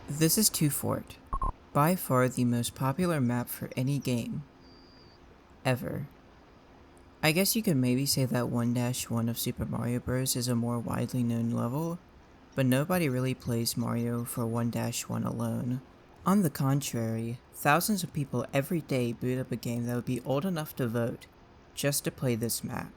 This is 2 Fort, by far the most popular map for any game, ever. I guess you could maybe say that 1-1 of Super Mario Bros. Is a more widely known level, but nobody really plays Mario for 1-1 alone. On the contrary, thousands of people every day boot up a game that would be old enough to vote, just to play this map.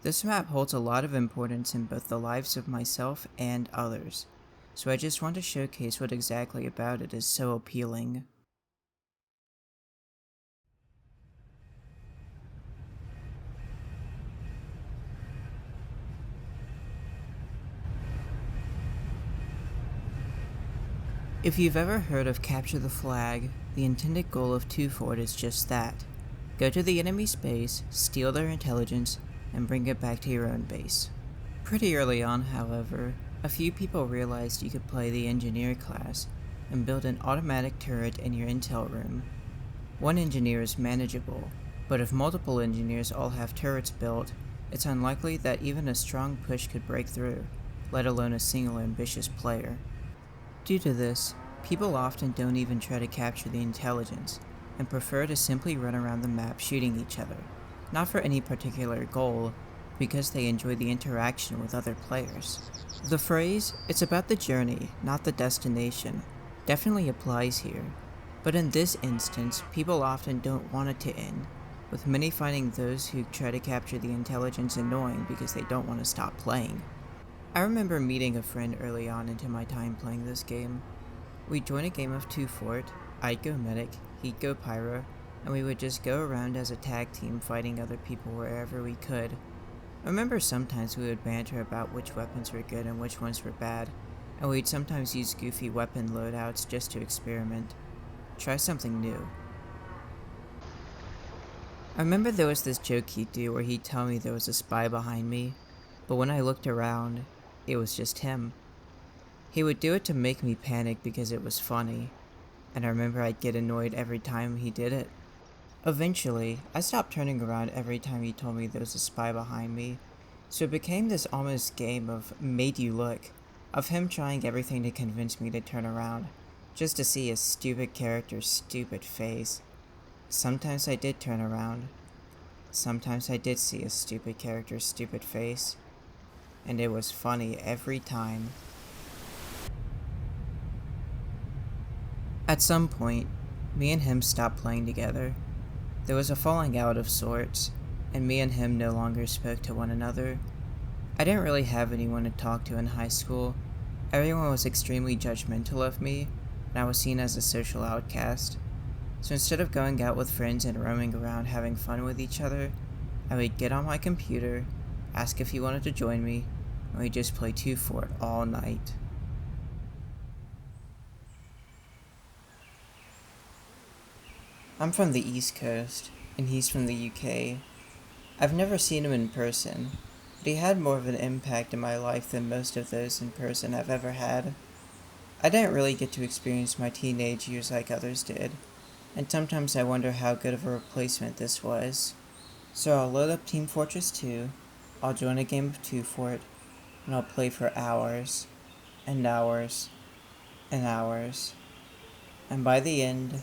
This map holds a lot of importance in both the lives of myself and others, so I just want to showcase what exactly about it is so appealing. If you've ever heard of Capture the Flag, the intended goal of 2 Fort is just that. Go to the enemy's base, steal their intelligence, and bring it back to your own base. Pretty early on, however, a few people realized you could play the engineer class and build an automatic turret in your intel room. One engineer is manageable, but if multiple engineers all have turrets built, it's unlikely that even a strong push could break through, let alone a single ambitious player. Due to this, people often don't even try to capture the intelligence, and prefer to simply run around the map shooting each other, not for any particular goal, because they enjoy the interaction with other players. The phrase, "it's about the journey, not the destination," definitely applies here, but in this instance, people often don't want it to end, with many finding those who try to capture the intelligence annoying because they don't want to stop playing. I remember meeting a friend early on into my time playing this game. We'd join a game of 2 Fort, I'd go medic, he'd go pyro, and we would just go around as a tag team fighting other people wherever we could. I remember sometimes we would banter about which weapons were good and which ones were bad, and we'd sometimes use goofy weapon loadouts just to experiment. Try something new. I remember there was this joke he'd do where he'd tell me there was a spy behind me, but when I looked around, it was just him. He would do it to make me panic because it was funny, and I remember I'd get annoyed every time he did it. Eventually, I stopped turning around every time he told me there was a spy behind me, so it became this almost game of made you look, of him trying everything to convince me to turn around, just to see his stupid character's stupid face. Sometimes I did turn around. Sometimes I did see his stupid character's stupid face, and it was funny every time. At some point, me and him stopped playing together. There was a falling out of sorts, and me and him no longer spoke to one another. I didn't really have anyone to talk to in high school. Everyone was extremely judgmental of me, and I was seen as a social outcast. So instead of going out with friends and roaming around having fun with each other, I would get on my computer, ask if he wanted to join me, and we'd just play 2 Fort all night. I'm from the East Coast, and he's from the UK. I've never seen him in person, but he had more of an impact in my life than most of those in person I've ever had. I didn't really get to experience my teenage years like others did, and sometimes I wonder how good of a replacement this was. So I'll load up Team Fortress 2, I'll join a game of 2 Fort, and I'll play for hours, and hours, and hours. And by the end,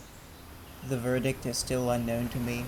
the verdict is still unknown to me.